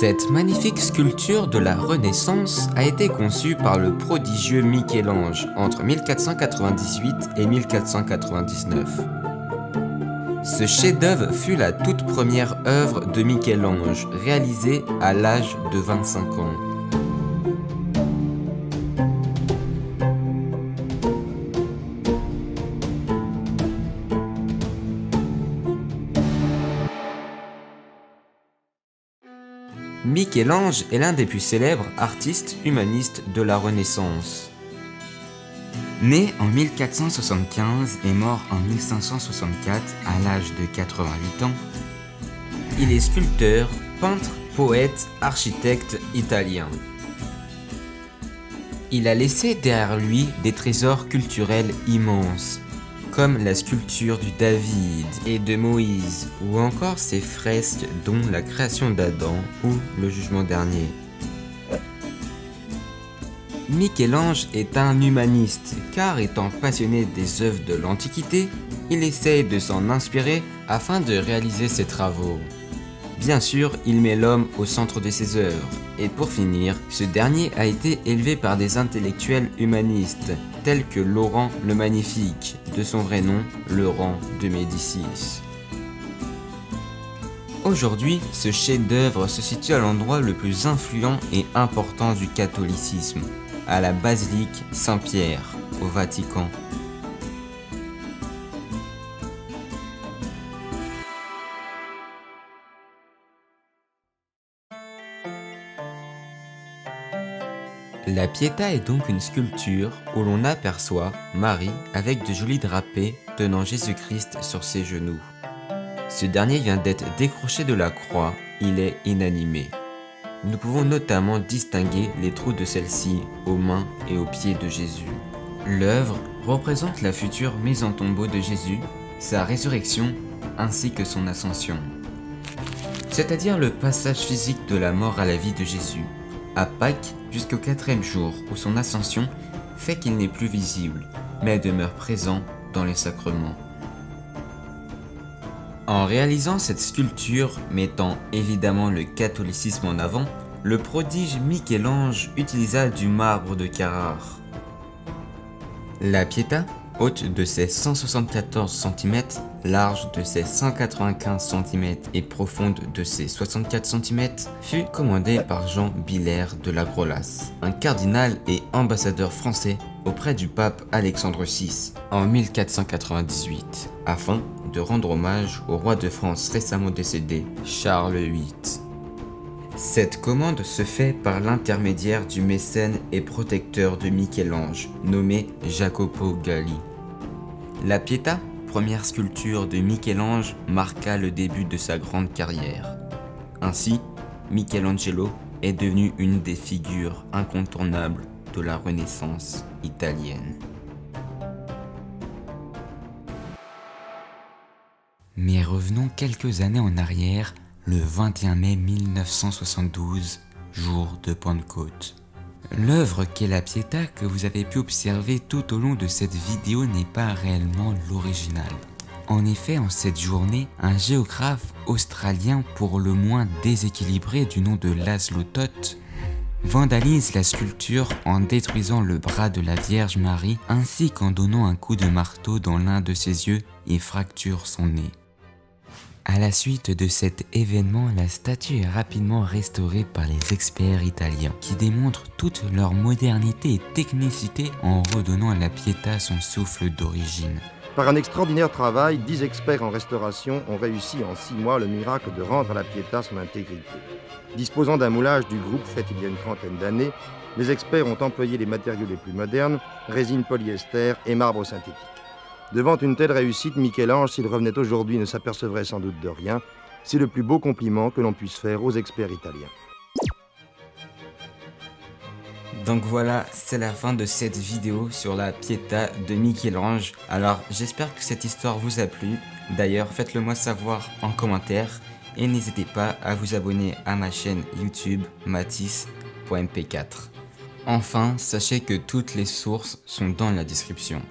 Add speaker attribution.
Speaker 1: Cette magnifique sculpture de la Renaissance a été conçue par le prodigieux Michel-Ange entre 1498 et 1499. Ce chef-d'œuvre fut la toute première œuvre de Michel-Ange, réalisée à l'âge de 25 ans. Michel-Ange est l'un des plus célèbres artistes humanistes de la Renaissance. Né en 1475 et mort en 1564 à l'âge de 88 ans, il est sculpteur, peintre, poète, architecte italien. Il a laissé derrière lui des trésors culturels immenses, comme la sculpture du David et de Moïse, ou encore ses fresques dont la création d'Adam ou le jugement dernier. Michel-Ange est un humaniste, car étant passionné des œuvres de l'Antiquité, il essaye de s'en inspirer afin de réaliser ses travaux. Bien sûr, il met l'homme au centre de ses œuvres, et pour finir, ce dernier a été élevé par des intellectuels humanistes, tels que Laurent le Magnifique, de son vrai nom, Laurent de Médicis. Aujourd'hui, ce chef-d'œuvre se situe à l'endroit le plus influent et important du catholicisme, à la basilique Saint-Pierre, au Vatican. La Pietà est donc une sculpture où l'on aperçoit Marie avec de jolis drapés tenant Jésus-Christ sur ses genoux. Ce dernier vient d'être décroché de la croix, il est inanimé. Nous pouvons notamment distinguer les trous de celle-ci aux mains et aux pieds de Jésus. L'œuvre représente la future mise en tombeau de Jésus, sa résurrection ainsi que son ascension. C'est-à-dire le passage physique de la mort à la vie de Jésus, à Pâques jusqu'au 4e jour où son ascension fait qu'il n'est plus visible, mais demeure présent dans les sacrements. En réalisant cette sculpture mettant évidemment le catholicisme en avant, le prodige Michel-Ange utilisa du marbre de Carrare. La Pietà, haute de ses 174 cm, large de ses 195 cm et profonde de ses 64 cm, fut commandée par Jean Biller de la Grolasse, un cardinal et ambassadeur français auprès du pape Alexandre VI en 1498, afin de rendre hommage au roi de France récemment décédé, Charles VIII. Cette commande se fait par l'intermédiaire du mécène et protecteur de Michel-Ange, nommé Jacopo Galli. La Pietà, première sculpture de Michel-Ange, marqua le début de sa grande carrière. Ainsi, Michelangelo est devenu une des figures incontournables de la Renaissance italienne. Mais revenons quelques années en arrière, le 21 mai 1972, jour de Pentecôte. L'œuvre qu'est la Pietà que vous avez pu observer tout au long de cette vidéo n'est pas réellement l'original. En effet, en cette journée, un géographe australien pour le moins déséquilibré du nom de Laszlo Toth vandalise la sculpture en détruisant le bras de la Vierge Marie ainsi qu'en donnant un coup de marteau dans l'un de ses yeux et fracture son nez. À la suite de cet événement, la statue est rapidement restaurée par les experts italiens qui démontrent toute leur modernité et technicité en redonnant à la Pietà son souffle d'origine.
Speaker 2: Par un extraordinaire travail, 10 experts en restauration ont réussi en 6 mois le miracle de rendre à la Pietà son intégrité. Disposant d'un moulage du groupe fait il y a une trentaine d'années, les experts ont employé les matériaux les plus modernes, résine polyester et marbre synthétique. Devant une telle réussite, Michel-Ange, s'il revenait aujourd'hui, ne s'apercevrait sans doute de rien. C'est le plus beau compliment que l'on puisse faire aux experts italiens.
Speaker 1: Donc voilà, c'est la fin de cette vidéo sur la Pietà de Michel-Ange. Alors j'espère que cette histoire vous a plu. D'ailleurs, faites-le moi savoir en commentaire. Et n'hésitez pas à vous abonner à ma chaîne YouTube matisse.mp4. Enfin, sachez que toutes les sources sont dans la description.